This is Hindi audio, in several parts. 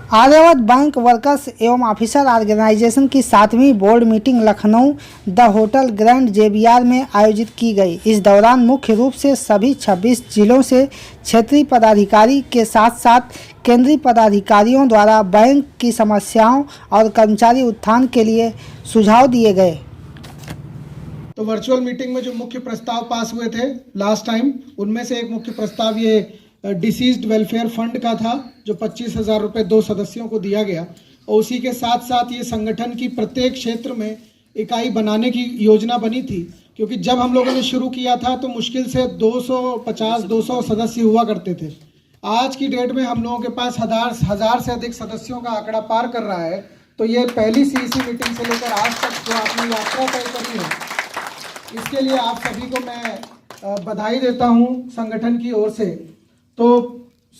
आर्यावर्त बैंक वर्कर्स एवं ऑफिसर ऑर्गेनाइजेशन की 7वीं board meeting Lucknow the hotel grand JBR में आयोजित की गई। इस दौरान मुख्य रूप से सभी 26 जिलों से क्षेत्रीय पदाधिकारी के साथ साथ केंद्रीय पदाधिकारियों द्वारा बैंक की समस्याओं और कर्मचारी उत्थान के लिए सुझाव दिए गए। तो वर्चुअल मीटिंग में जो मुख्य प्रस्ताव पास हुए थे लास्ट टाइम, उनमें से एक मुख्य प्रस्ताव ये डिसीज्ड वेलफेयर फंड का था, जो 25,000 रुपये 2 सदस्यों को दिया गया। और उसी के साथ साथ ये संगठन की प्रत्येक क्षेत्र में इकाई बनाने की योजना बनी थी, क्योंकि जब हम लोगों ने शुरू किया था तो मुश्किल से 250-200 सदस्य हुआ करते थे। आज की डेट में हम लोगों के पास हजार से अधिक सदस्यों का आंकड़ा पार कर रहा है। तो ये पहली सीईसी मीटिंग से लेकर आज तक जो आपने यात्रा तय करी है, इसके लिए आप सभी को मैं बधाई देता हूँ संगठन की ओर से। तो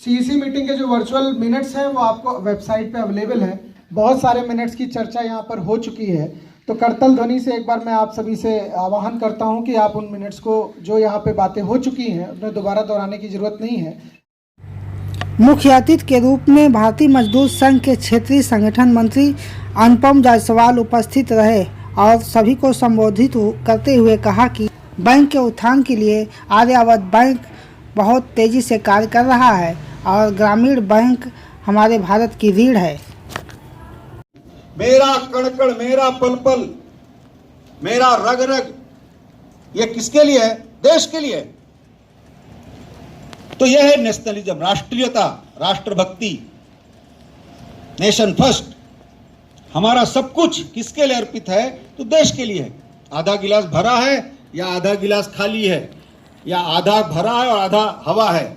सीईसी मीटिंग के जो वर्चुअल मिनट्स हैं वो आपको वेबसाइट पे अवेलेबल है। बहुत सारे मिनट्स की चर्चा यहाँ पर हो चुकी है। तो करतल ध्वनि से एक बार मैं आप सभी से आह्वान करता हूँ कि आप उन मिनट्स को, जो यहाँ पे बातें हो चुकी हैं, उन्हें दोबारा दोहराने की जरूरत नहीं है। मुख्य अतिथि के रूप में भारतीय मजदूर संघ के क्षेत्रीय संगठन मंत्री अनुपम जायसवाल उपस्थित रहे और सभी को संबोधित करते हुए कहा कि बैंक के उत्थान के लिए आर्यावर्त बैंक बहुत तेजी से कार्य कर रहा है और ग्रामीण बैंक हमारे भारत की रीढ़ है। मेरा कण कण, मेरा पल पल, मेरा रग रग, ये किसके लिए है? देश के लिए। तो यह है नेशनलिज्म, राष्ट्रीयता, राष्ट्रभक्ति, नेशन फर्स्ट। हमारा सब कुछ किसके लिए अर्पित है? तो देश के लिए है। आधा गिलास भरा है या आधा गिलास खाली है, या आधा भरा है और आधा हवा है,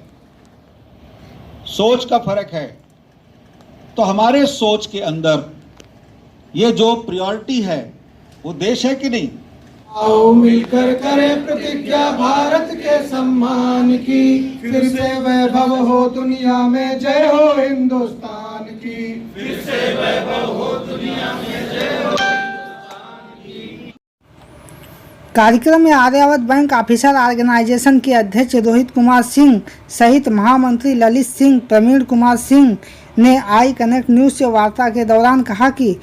सोच का फर्क है। तो हमारे सोच के अंदर ये जो प्रायोरिटी है वो देश है कि नहीं? आओ मिलकर करें प्रतिज्ञा भारत के सम्मान की, फिर से वैभव हो दुनिया में, जय हो हिंदुस्तान की। फिर से वैभव हो दुनिया में, जय हो हिंदुस्तान की। कार्यक्रम में आर्यावर्त बैंक ऑफिसर ऑर्गेनाइजेशन के अध्यक्ष रोहित कुमार सिंह सहित महामंत्री ललित सिंह, प्रवीण कुमार सिंह ने आई कनेक्ट न्यूज से वार्ता के दौरान कहा कि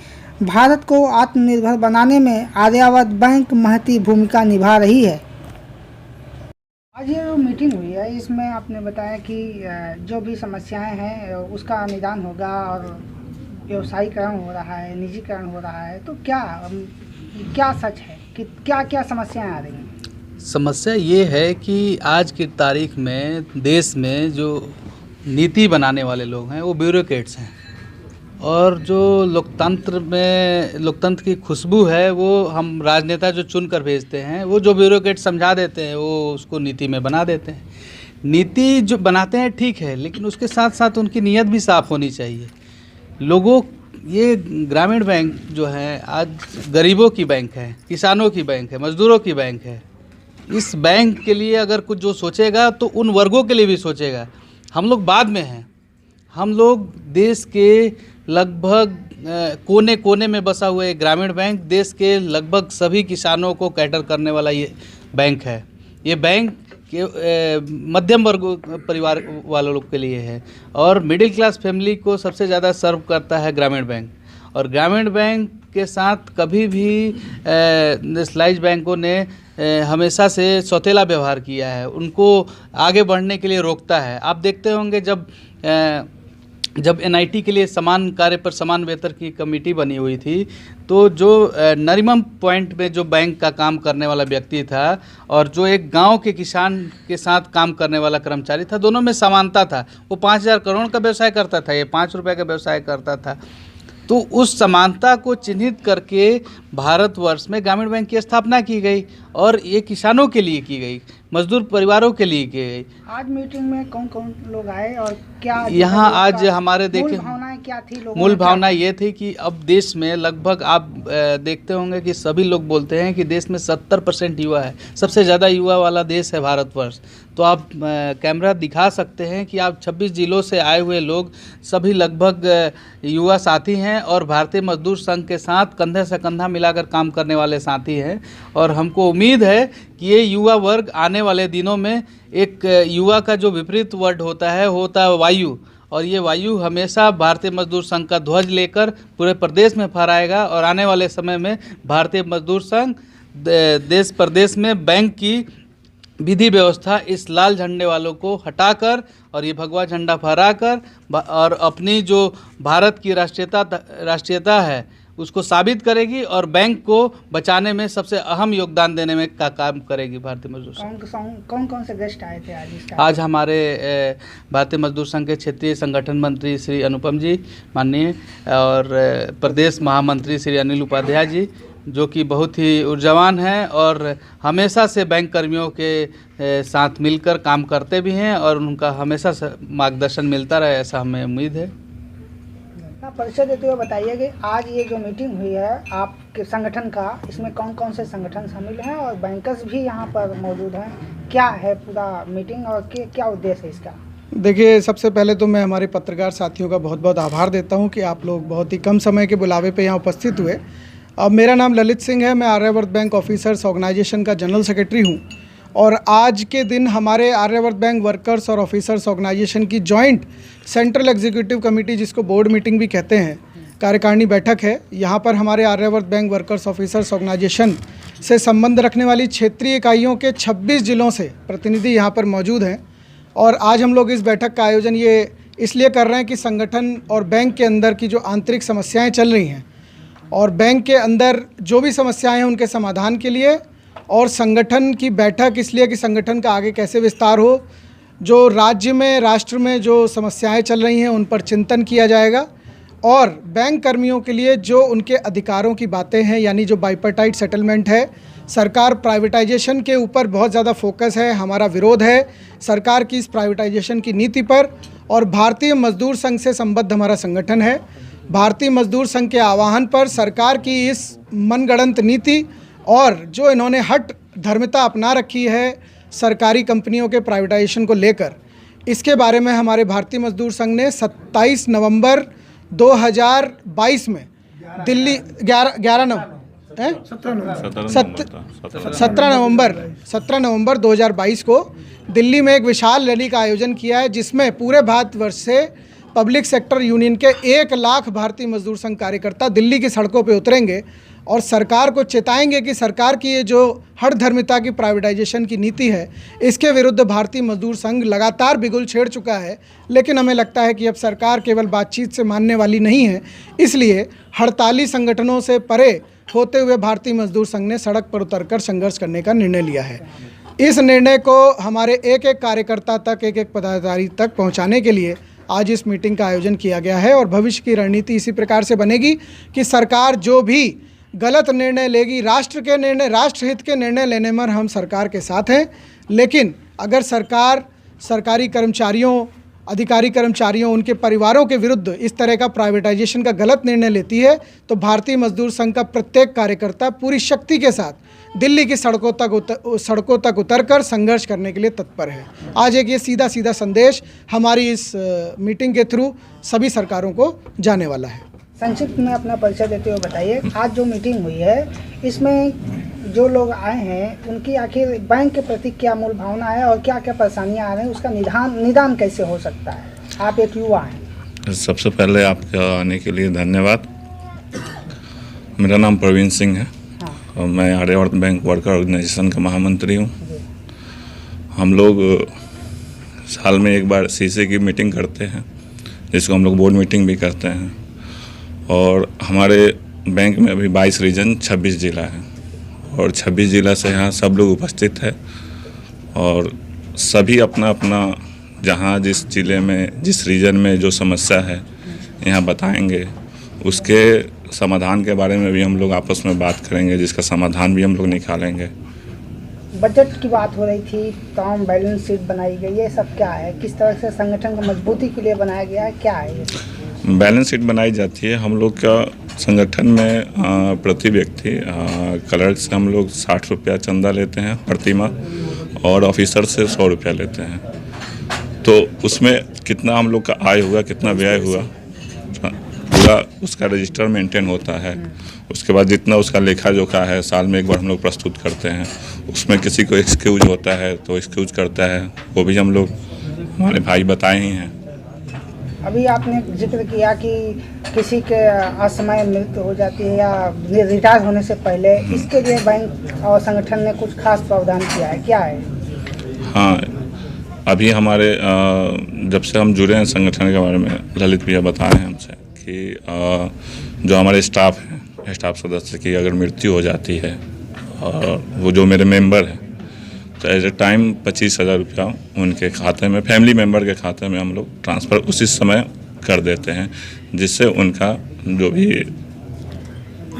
भारत को आत्मनिर्भर बनाने में आर्यावर्त बैंक महती भूमिका निभा रही है। आज ये जो मीटिंग हुई है, इसमें आपने बताया कि जो भी समस्याएं हैं उसका निदान होगा और व्यवसायीकरण हो रहा है, निजीकरण हो रहा है। तो क्या सच है कि क्या समस्याएं आ रही हैं? समस्या ये है कि आज की तारीख में देश में जो नीति बनाने वाले लोग हैं वो ब्यूरोक्रेट्स हैं, और जो लोकतंत्र की खुशबू है वो हम राजनेता जो चुन कर भेजते हैं, वो जो ब्यूरोक्रेट समझा देते हैं वो उसको नीति में बना देते हैं। नीति जो बनाते हैं ठीक है, लेकिन उसके साथ साथ उनकी नीयत भी साफ़ होनी चाहिए। लोगों, ये ग्रामीण बैंक जो है आज गरीबों की बैंक है, किसानों की बैंक है, मजदूरों की बैंक है। इस बैंक के लिए अगर कुछ जो सोचेगा तो उन वर्गों के लिए भी सोचेगा। हम लोग बाद में हैं। हम लोग देश के लगभग कोने कोने में बसा हुआ एक ग्रामीण बैंक, देश के लगभग सभी किसानों को कैटर करने वाला ये बैंक है। ये बैंक के मध्यम वर्ग परिवार वालों लोग के लिए है, और मिडिल क्लास फैमिली को सबसे ज़्यादा सर्व करता है ग्रामीण बैंक। और ग्रामीण बैंक के साथ कभी भी नेशनलाइज्ड बैंकों ने हमेशा से सौतेला व्यवहार किया है, उनको आगे बढ़ने के लिए रोकता है। आप देखते होंगे जब एनआईटी के लिए समान कार्य पर समान वेतन की कमेटी बनी हुई थी, तो जो नरीमन पॉइंट में जो बैंक का काम करने वाला व्यक्ति था और जो एक गांव के किसान के साथ काम करने वाला कर्मचारी था, दोनों में समानता था। वो 5,000 करोड़ का व्यवसाय करता था, ये 5 रुपये का व्यवसाय करता था। तो उस समानता को चिन्हित करके भारतवर्ष में ग्रामीण बैंक की स्थापना की गई, और ये किसानों के लिए की गई, मजदूर परिवारों के लिए की गई। आज मीटिंग में कौन कौन लोग आए और क्या यहाँ आज हमारे देखे भावनाएं क्या थी? मूल भावना ये थी कि अब देश में लगभग आप देखते होंगे कि सभी लोग बोलते हैं कि देश में 70% युवा है, सबसे ज़्यादा युवा वाला देश है भारतवर्ष। तो आप कैमरा दिखा सकते हैं कि आप 26 जिलों से आए हुए लोग सभी लगभग युवा साथी हैं, और भारतीय मजदूर संघ के साथ कंधे से कंधा मिलाकर काम करने वाले साथी हैं। और हमको उम्मीद है कि ये युवा वर्ग आने वाले दिनों में, एक युवा का जो विपरीत वर्ड होता है वायु, और ये वायु हमेशा भारतीय मजदूर संघ का ध्वज लेकर पूरे प्रदेश में फहराएगा और आने वाले समय में भारतीय मजदूर संघ देश प्रदेश में बैंक की विधि व्यवस्था इस लाल झंडे वालों को हटाकर और ये भगवा झंडा फहराकर और अपनी जो भारत की राष्ट्रीयता है उसको साबित करेगी और बैंक को बचाने में सबसे अहम योगदान देने में का काम करेगी भारतीय मजदूर संघ। कौन कौन से गेस्ट आए थे आज आज हमारे भारतीय मजदूर संघ के क्षेत्रीय संगठन मंत्री श्री अनुपम जी माननीय और प्रदेश महामंत्री श्री अनिल उपाध्याय जी, जो कि बहुत ही ऊर्जावान हैं और हमेशा से बैंक कर्मियों के साथ मिलकर काम करते भी हैं और उनका हमेशा मार्गदर्शन मिलता रहे, ऐसा हमें उम्मीद है। परिचय देते हुए बताइए कि आज ये जो मीटिंग हुई है आपके संगठन का, इसमें कौन कौन से संगठन शामिल हैं और बैंकर्स भी यहाँ पर मौजूद हैं, क्या है पूरा मीटिंग और क्या उद्देश्य है इसका? देखिए, सबसे पहले तो मैं हमारे पत्रकार साथियों का बहुत बहुत आभार देता हूँ कि आप लोग बहुत ही कम समय के बुलावे पे यहाँ उपस्थित हुए। अब मेरा नाम ललित सिंह है, मैं आर्यावर्त बैंक ऑफिसर्स ऑर्गेनाइजेशन का जनरल सेक्रेटरी हूँ और आज के दिन हमारे आर्यावर्त बैंक वर्कर्स और ऑफिसर्स ऑर्गेनाइजेशन की जॉइंट सेंट्रल एग्जीक्यूटिव कमेटी, जिसको बोर्ड मीटिंग भी कहते हैं, कार्यकारिणी बैठक है। यहाँ पर हमारे Aryavart bank workers officers organisation से संबंध रखने वाली क्षेत्रीय इकाइयों के 26 जिलों से प्रतिनिधि यहाँ पर मौजूद हैं और आज हम लोग इस बैठक का आयोजन ये इसलिए कर रहे हैं कि संगठन और बैंक के अंदर की जो आंतरिक समस्याएँ चल रही हैं और बैंक के अंदर जो भी समस्याएँ हैं उनके समाधान के लिए, और संगठन की बैठक इसलिए कि संगठन का आगे कैसे विस्तार हो, जो राज्य में राष्ट्र में जो समस्याएं चल रही हैं उन पर चिंतन किया जाएगा और बैंक कर्मियों के लिए जो उनके अधिकारों की बातें हैं, यानी जो बाइपर्टाइट सेटलमेंट है, सरकार प्राइवेटाइजेशन के ऊपर बहुत ज़्यादा फोकस है, हमारा विरोध है सरकार की इस प्राइवेटाइजेशन की नीति पर और भारतीय मजदूर संघ से संबद्ध हमारा संगठन है। भारतीय मजदूर संघ के आह्वान पर सरकार की इस मनगढ़ंत नीति और जो इन्होंने हट धर्मिता अपना रखी है सरकारी कंपनियों के प्राइवेटाइजेशन को लेकर, इसके बारे में हमारे भारतीय मजदूर संघ ने 27 नवंबर 2022 में दिल्ली 17 नवंबर 2022 को दिल्ली में एक विशाल रैली का आयोजन किया है, जिसमें पूरे भारतवर्ष से पब्लिक सेक्टर यूनियन के 1 लाख भारतीय मजदूर संघ कार्यकर्ता दिल्ली की सड़कों पर उतरेंगे और सरकार को चेताएंगे कि सरकार की ये जो हर धर्मिता की प्राइवेटाइजेशन की नीति है, इसके विरुद्ध भारतीय मजदूर संघ लगातार बिगुल छेड़ चुका है। लेकिन हमें लगता है कि अब सरकार केवल बातचीत से मानने वाली नहीं है, इसलिए हड़ताली संगठनों से परे होते हुए भारतीय मजदूर संघ ने सड़क पर उतरकर संघर्ष करने का निर्णय लिया है। इस निर्णय को हमारे एक एक कार्यकर्ता तक, एक एक पदाधिकारी तक पहुँचाने के लिए आज इस मीटिंग का आयोजन किया गया है और भविष्य की रणनीति इसी प्रकार से बनेगी कि सरकार जो भी गलत निर्णय लेगी, राष्ट्रहित के निर्णय लेने में हम सरकार के साथ हैं, लेकिन अगर सरकार सरकारी कर्मचारियों, अधिकारी कर्मचारियों, उनके परिवारों के विरुद्ध इस तरह का प्राइवेटाइजेशन का गलत निर्णय लेती है तो भारतीय मजदूर संघ का प्रत्येक कार्यकर्ता पूरी शक्ति के साथ दिल्ली की सड़कों तक उतरकर संघर्ष करने के लिए तत्पर है। आज एक ये सीधा संदेश हमारी इस मीटिंग के थ्रू सभी सरकारों को जाने वाला है। संक्षिप्त में अपना परिचय देते हुए बताइए, आज जो मीटिंग हुई है इसमें जो लोग आए हैं उनकी आखिर बैंक के प्रति क्या मूल भावना है और क्या क्या परेशानियां आ रही हैं, उसका निदान कैसे हो सकता है? आप एक युवा हैं। सबसे पहले आपका आने के लिए धन्यवाद। मेरा नाम प्रवीण सिंह है और मैं आर्यावर्त बैंक वर्कर ऑर्गेनाइजेशन का महामंत्री हूँ। हम लोग साल में एक बार सीसी की मीटिंग करते हैं, जिसको हम लोग बोर्ड मीटिंग भी करते हैं और हमारे बैंक में अभी 22 रीजन 26 ज़िला है और 26 ज़िला से यहाँ सब लोग उपस्थित है और सभी अपना अपना जहाँ जिस ज़िले में, जिस रीजन में जो समस्या है यहाँ बताएंगे, उसके समाधान के बारे में भी हम लोग आपस में बात करेंगे, जिसका समाधान भी हम लोग निकालेंगे। बजट की बात हो रही थी, काम बैलेंस शीट बनाई गई, ये सब क्या है? किस तरह से संगठन को मजबूती के लिए बनाया गया है, क्या है ये? बैलेंस शीट बनाई जाती है। हम लोग का संगठन में प्रति व्यक्ति क्लर्क से हम लोग 60 रुपया चंदा लेते हैं प्रति माह और ऑफिसर से 100 रुपया लेते हैं। तो उसमें कितना हम लोग का आय हुआ, कितना व्यय हुआ, पूरा उसका रजिस्टर मेंटेन होता है। उसके बाद जितना उसका लेखा जोखा है साल में एक बार हम लोग प्रस्तुत करते हैं। उसमें किसी को एक्सक्यूज होता है तो एक्सक्यूज करता है, वो भी हम लोग हमारे भाई बताए ही हैं। अभी आपने जिक्र किया कि किसी के असमय मृत्यु हो जाती है या रिटायर होने से पहले, इसके लिए बैंक और संगठन ने कुछ खास प्रावधान किया है, क्या है? हाँ, अभी हमारे जब से हम जुड़े हैं संगठन के बारे में ललित भैया बताए हैं हमसे कि जो हमारे स्टाफ हैं, स्टाफ सदस्य की अगर मृत्यु हो जाती है और वो जो मेरे मेंबर हैं, तो एज ए टाइम 25,000 रुपया उनके खाते में, फैमिली मेंबर के खाते में हम लोग ट्रांसफ़र उसी समय कर देते हैं, जिससे उनका जो भी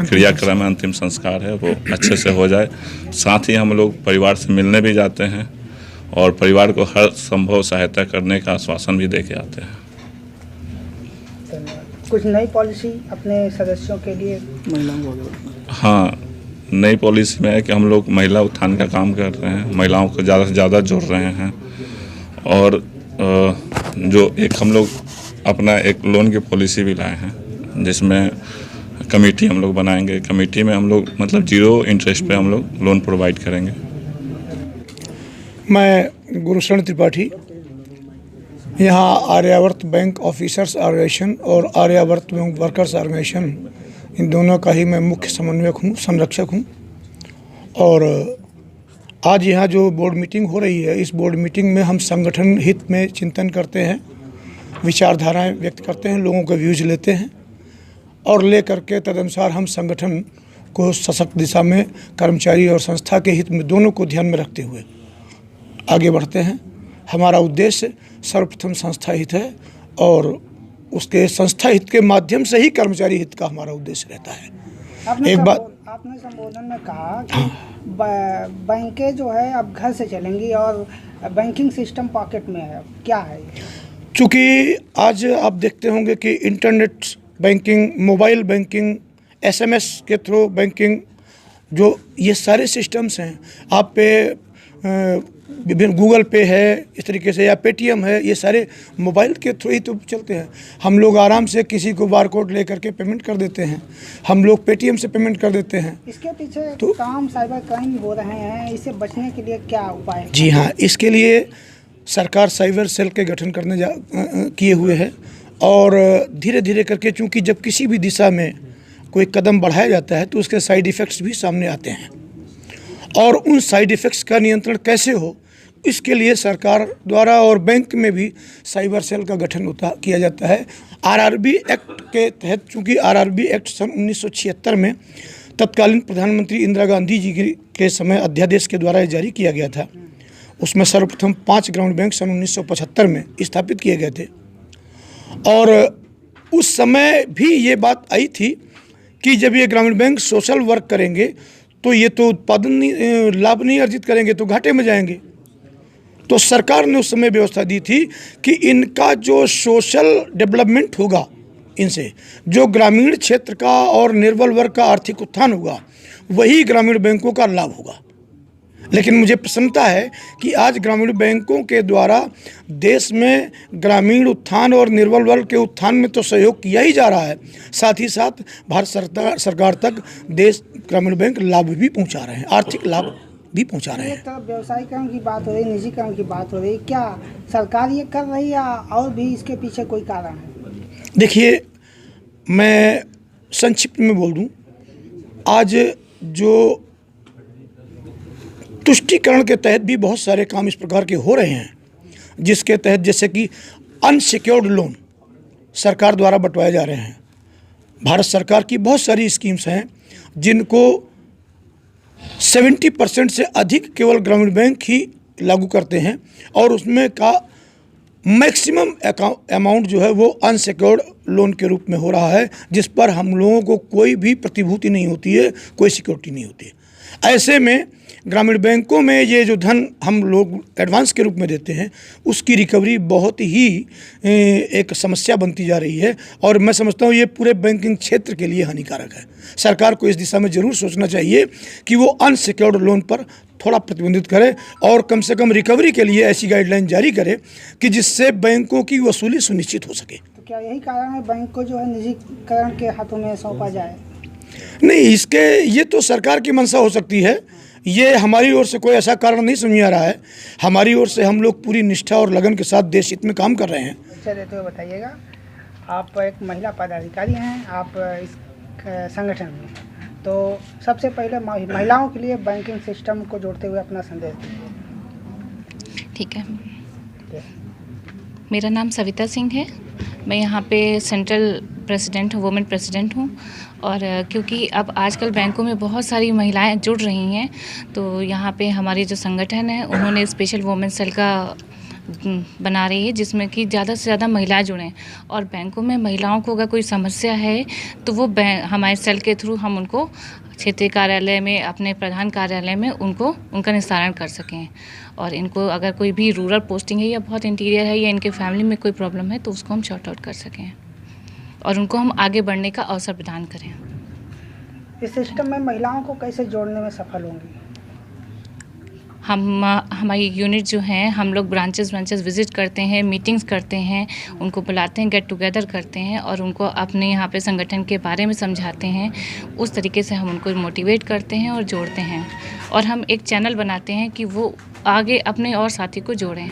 क्रियाक्रम है, अंतिम संस्कार है, वो अच्छे से हो जाए। साथ ही हम लोग परिवार से मिलने भी जाते हैं और परिवार को हर संभव सहायता करने का आश्वासन भी दे के आते हैं। कुछ नई पॉलिसी अपने सदस्यों के लिए? हाँ, नई पॉलिसी में है कि हम लोग महिला उत्थान का काम कर रहे हैं, महिलाओं को ज़्यादा से ज़्यादा जोड़ रहे हैं और जो एक हम लोग अपना एक लोन की पॉलिसी भी लाए हैं, जिसमें कमेटी हम लोग बनाएंगे। कमेटी में हम लोग मतलब 0 इंटरेस्ट पे हम लोग लोन प्रोवाइड करेंगे। मैं गुरुशरण त्रिपाठी, यहाँ आर्यावर्त बैंक ऑफिसर्स ऑर्गेनाइजेशन और आर्यावर्त बैंक वर्कर्स ऑर्गेनाइजेशन, इन दोनों का ही मैं मुख्य समन्वयक हूँ, संरक्षक हूँ। और आज यहाँ जो बोर्ड मीटिंग हो रही है, इस बोर्ड मीटिंग में हम संगठन हित में चिंतन करते हैं, विचारधाराएं व्यक्त करते हैं, लोगों के व्यूज लेते हैं और ले करके तदनुसार हम संगठन को सशक्त दिशा में कर्मचारी और संस्था के हित में दोनों को ध्यान में रखते हुए आगे बढ़ते हैं। हमारा उद्देश्य सर्वप्रथम संस्था हित है और उसके संस्था हित के माध्यम से ही कर्मचारी हित का हमारा उद्देश्य रहता है। आपने संबोधन में कहा कि बैंकें जो है अब घर से चलेंगी और बैंकिंग सिस्टम पॉकेट में है, क्या है? चूँकि आज आप देखते होंगे कि internet banking, mobile banking, SMS के थ्रू बैंकिंग, जो ये सारे सिस्टम्स हैं, आप पे विभिन्न गूगल पे है इस तरीके से, या पेटीएम है, ये सारे मोबाइल के थ्रू ही तो चलते हैं। हम लोग आराम से किसी को बारकोड ले करके पेमेंट कर देते हैं, हम लोग पेटीएम से पेमेंट कर देते हैं। इसके पीछे तो काम साइबर क्राइम हो रहे हैं, इससे बचने के लिए क्या उपाय? जी हाँ, इसके लिए सरकार साइबर सेल के गठन करने किए हुए है और धीरे धीरे करके, चूँकि जब किसी भी दिशा में कोई कदम बढ़ाया जाता है तो उसके साइड इफ़ेक्ट्स भी सामने आते हैं और उन साइड इफ़ेक्ट्स का नियंत्रण कैसे हो, इसके लिए सरकार द्वारा और बैंक में भी साइबर सेल का गठन किया जाता है। RRB एक्ट के तहत, चूँकि RRB एक्ट सन 1976 में तत्कालीन प्रधानमंत्री इंदिरा गांधी जी के समय अध्यादेश के द्वारा जारी किया गया था। उसमें सर्वप्रथम 5 ग्रामीण बैंक सन 1975 में स्थापित किए गए थे और उस समय भी ये बात आई थी कि जब ये ग्रामीण बैंक सोशल वर्क करेंगे तो ये तो उत्पादन लाभ नहीं अर्जित करेंगे, तो घाटे में जाएंगे। तो सरकार ने उस समय व्यवस्था दी थी कि इनका जो सोशल डेवलपमेंट होगा, इनसे जो ग्रामीण क्षेत्र का और निर्बल वर्ग का आर्थिक उत्थान होगा, वही ग्रामीण बैंकों का लाभ होगा। लेकिन मुझे प्रसन्नता है कि आज ग्रामीण बैंकों के द्वारा देश में ग्रामीण उत्थान और निर्बल वर्ग के उत्थान में तो सहयोग किया ही जा रहा है, साथ ही साथ भारत सरकार तक देश ग्रामीण बैंक लाभ भी पहुंचा रहे हैं, आर्थिक लाभ भी पहुंचा रहे हैं। एक तरफ व्यवसायीकरण की बात हो रही, निजीकरण की बात हो रही, क्या सरकार ये कर रही है या और भी इसके पीछे कोई कारण है? देखिए, मैं संक्षिप्त में बोल दूं, आज जो तुष्टीकरण के तहत भी बहुत सारे काम इस प्रकार के हो रहे हैं, जिसके तहत जैसे कि अनसिक्योर्ड लोन सरकार द्वारा बंटवाए जा रहे हैं। भारत सरकार की बहुत सारी स्कीम्स हैं जिनको 70% से अधिक केवल ग्रामीण बैंक ही लागू करते हैं और उसमें का मैक्सिमम अमाउंट जो है वो अनसिक्योर्ड लोन के रूप में हो रहा है, जिस पर हम लोगों को कोई भी प्रतिभूति नहीं होती है, कोई सिक्योरिटी नहीं होती है। ऐसे में ग्रामीण बैंकों में ये जो धन हम लोग एडवांस के रूप में देते हैं, उसकी रिकवरी बहुत ही एक समस्या बनती जा रही है और मैं समझता हूँ ये पूरे बैंकिंग क्षेत्र के लिए हानिकारक है। सरकार को इस दिशा में ज़रूर सोचना चाहिए कि वो अनसिक्योर्ड लोन पर थोड़ा प्रतिबंधित करे और कम से कम रिकवरी के लिए ऐसी गाइडलाइन जारी करे कि जिससे बैंकों की वसूली सुनिश्चित हो सके। तो क्या यही कारण है बैंक को जो है निजीकरण के हाथों में सौंपा जाए? नहीं, इसके ये तो सरकार की मंशा हो सकती है, ये हमारी ओर से कोई ऐसा कारण नहीं समझ आ रहा है। हमारी ओर से हम लोग पूरी निष्ठा और लगन के साथ देश हित में काम कर रहे हैं परिचय देते हुए बताइएगा। आप एक महिला पदाधिकारी हैं, आप इस संगठन में, तो सबसे पहले महिलाओं के लिए बैंकिंग सिस्टम को जोड़ते हुए अपना संदेश दीजिए। ठीक है, मेरा नाम सविता सिंह है। मैं यहाँ पे सेंट्रल प्रेसिडेंट हूँ, वुमेन प्रेसिडेंट हूँ। और क्योंकि अब आजकल बैंकों में बहुत सारी महिलाएं जुड़ रही हैं, तो यहाँ पे हमारी जो संगठन है उन्होंने स्पेशल वुमेन सेल का बना रही है, जिसमें कि ज़्यादा से ज़्यादा महिलाएं जुड़ें। और बैंकों में महिलाओं को अगर कोई समस्या है तो वो हमारे सेल के थ्रू हम उनको क्षेत्रीय कार्यालय में, अपने प्रधान कार्यालय में उनका निस्तारण कर सकें। और इनको अगर कोई भी रूरल पोस्टिंग है या बहुत इंटीरियर है या इनके फैमिली में कोई प्रॉब्लम है तो उसको हम शॉर्ट आउट कर सकें और उनको हम आगे बढ़ने का अवसर प्रदान करें। इस सिस्टम में महिलाओं को कैसे जोड़ने में सफल होंगी? हमारी यूनिट जो हैं, हम लोग ब्रांचेस विज़िट करते हैं, मीटिंग्स करते हैं, उनको बुलाते हैं, गेट टुगेदर करते हैं और उनको अपने यहाँ पे संगठन के बारे में समझाते हैं। उस तरीके से हम उनको मोटिवेट करते हैं और जोड़ते हैं। और हम एक चैनल बनाते हैं कि वो आगे अपने और साथी को जोड़ें।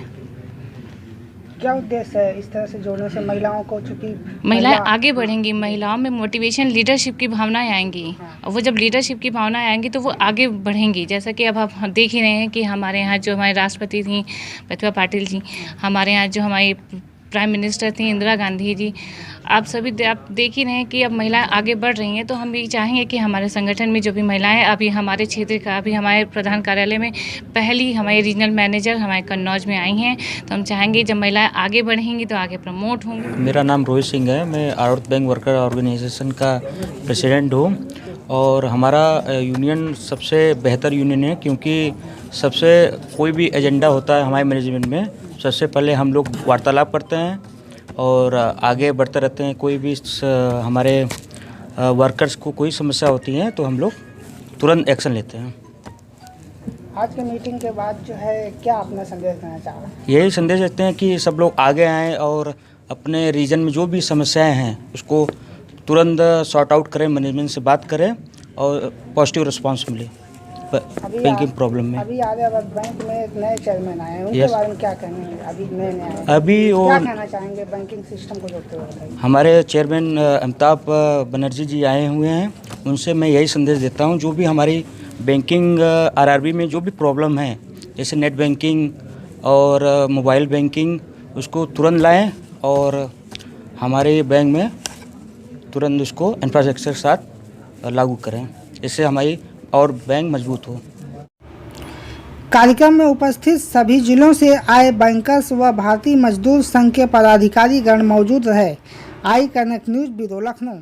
क्या उद्देश्य है इस तरह से जोड़ने से महिलाओं को? चूँकि महिलाएं आगे बढ़ेंगी, महिलाओं में मोटिवेशन, लीडरशिप की भावनाएं आएंगी। और वो जब लीडरशिप की भावनाएं आएंगी तो वो आगे बढ़ेंगी। जैसा कि अब आप देख ही रहे हैं कि हमारे यहाँ जो हमारे राष्ट्रपति थी प्रतिभा पाटिल जी, हमारे यहाँ जो हमारी प्राइम मिनिस्टर थी इंदिरा गांधी जी, आप देख ही रहे हैं कि अब महिलाएं आगे बढ़ रही हैं। तो हम भी चाहेंगे कि हमारे संगठन में जो भी महिलाएं, अभी हमारे क्षेत्र का, अभी हमारे प्रधान कार्यालय में पहली हमारे रीजनल मैनेजर हमारे कन्नौज में आई हैं, तो हम चाहेंगे जब महिलाएं आगे बढ़ेंगी तो आगे प्रमोट होंगी। मेरा नाम रोहित सिंह है, मैं आढ़त बैंक वर्कर ऑर्गेनाइजेशन का प्रेसिडेंट हूँ। और हमारा यूनियन सबसे बेहतर यूनियन है, क्योंकि सबसे कोई भी एजेंडा होता है हमारे मैनेजमेंट में, सबसे पहले हम लोग वार्तालाप करते हैं और आगे बढ़ते रहते हैं। कोई भी हमारे वर्कर्स को कोई समस्या होती है तो हम लोग तुरंत एक्शन लेते हैं। आज की मीटिंग के बाद जो है क्या अपना संदेश देना चाह रहे हैं? यही संदेश देते हैं कि सब लोग आगे आएँ और अपने रीजन में जो भी समस्याएं हैं उसको तुरंत सॉर्ट आउट करें, मैनेजमेंट से बात करें और पॉजिटिव रिस्पांस मिले बैंकिंग प्रॉब्लम में। अभी आर्यावर्त बैंक में एक नए चेयरमैन आए हैं, उनके बारे में क्या कहेंगे? अभी नए आए हैं, अभी क्या कहना चाहेंगे बैंकिंग सिस्टम को जोड़ते हुए? हमारे चेयरमैन अमिताभ बनर्जी जी आए हुए हैं, उनसे मैं यही संदेश देता हूं, जो भी हमारी बैंकिंग आरआरबी में जो भी प्रॉब्लम है, जैसे नेट बैंकिंग और मोबाइल बैंकिंग, उसको तुरंत लाएं और हमारे बैंक में तुरंत उसको इंफ्रास्ट्रक्चर के साथ लागू करें, इससे हमारी और बैंक मजबूत हो। कार्यक्रम में उपस्थित सभी जिलों से आए बैंकर्स व भारतीय मजदूर संघ के पदाधिकारी गण मौजूद रहे। I connect news bureau Lucknow.